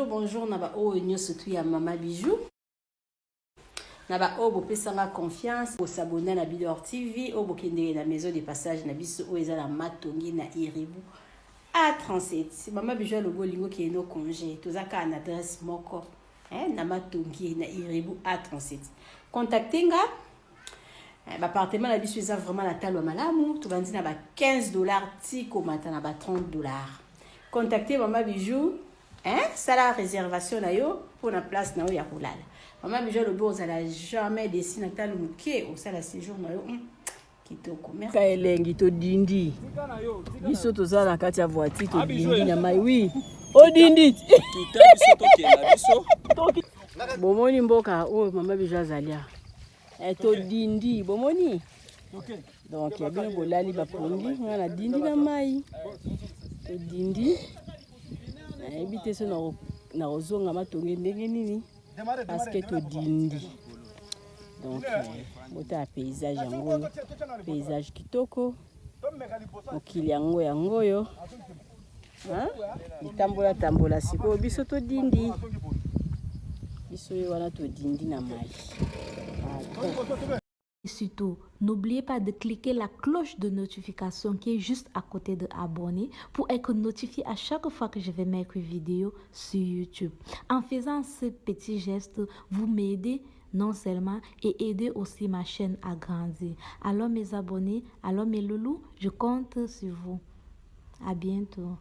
Bonjour, naba o surtout ya Mama Bijou. Naba o bo pesanga confiance pour s'abonner à Bidor TV, o bo kende na maison de passage na biso o eza na Matongi na Iribu A37. Mama Bijou le bolingo qui est no congé, tozaka na adresse moko, na Matongi na Iribu A37. Contactez nga. L'appartement na biso eza vraiment la talo malamu, to bandi na ba $15 tiko mata na ba $30. Contactez Mama Bijou. Ça la réservation na yo pour la place na yo ya kolala. Mama Bijou le bourse elle a jamais décidé na talo muke au ça la séjour na yo kitoko. Merci. Ka elengi to dindi. Biso to za na kati ya voiture to dindi na mai oui. O dindi. Tout biso to kela biso. Bomoni mboka o Mama Bijou azalia. To dindi bomoni. OK. Donc ya bien bolali ba pondi na dindi na mai. To dindi. Ebite so na ozonga Matongi ndenge nini parce que to dindi. Donc bota paysage yango paysage kitoko mokili yango yo tambola siko biso to dindi biso yo wana to dindi na mai. Et surtout, n'oubliez pas de cliquer la cloche de notification qui est juste à côté de abonner pour être notifié à chaque fois que je vais mettre une vidéo sur YouTube. En faisant ce petit geste, vous m'aidez non seulement et aider aussi ma chaîne à grandir. Alors mes abonnés, alors mes loulous, je compte sur vous. À bientôt.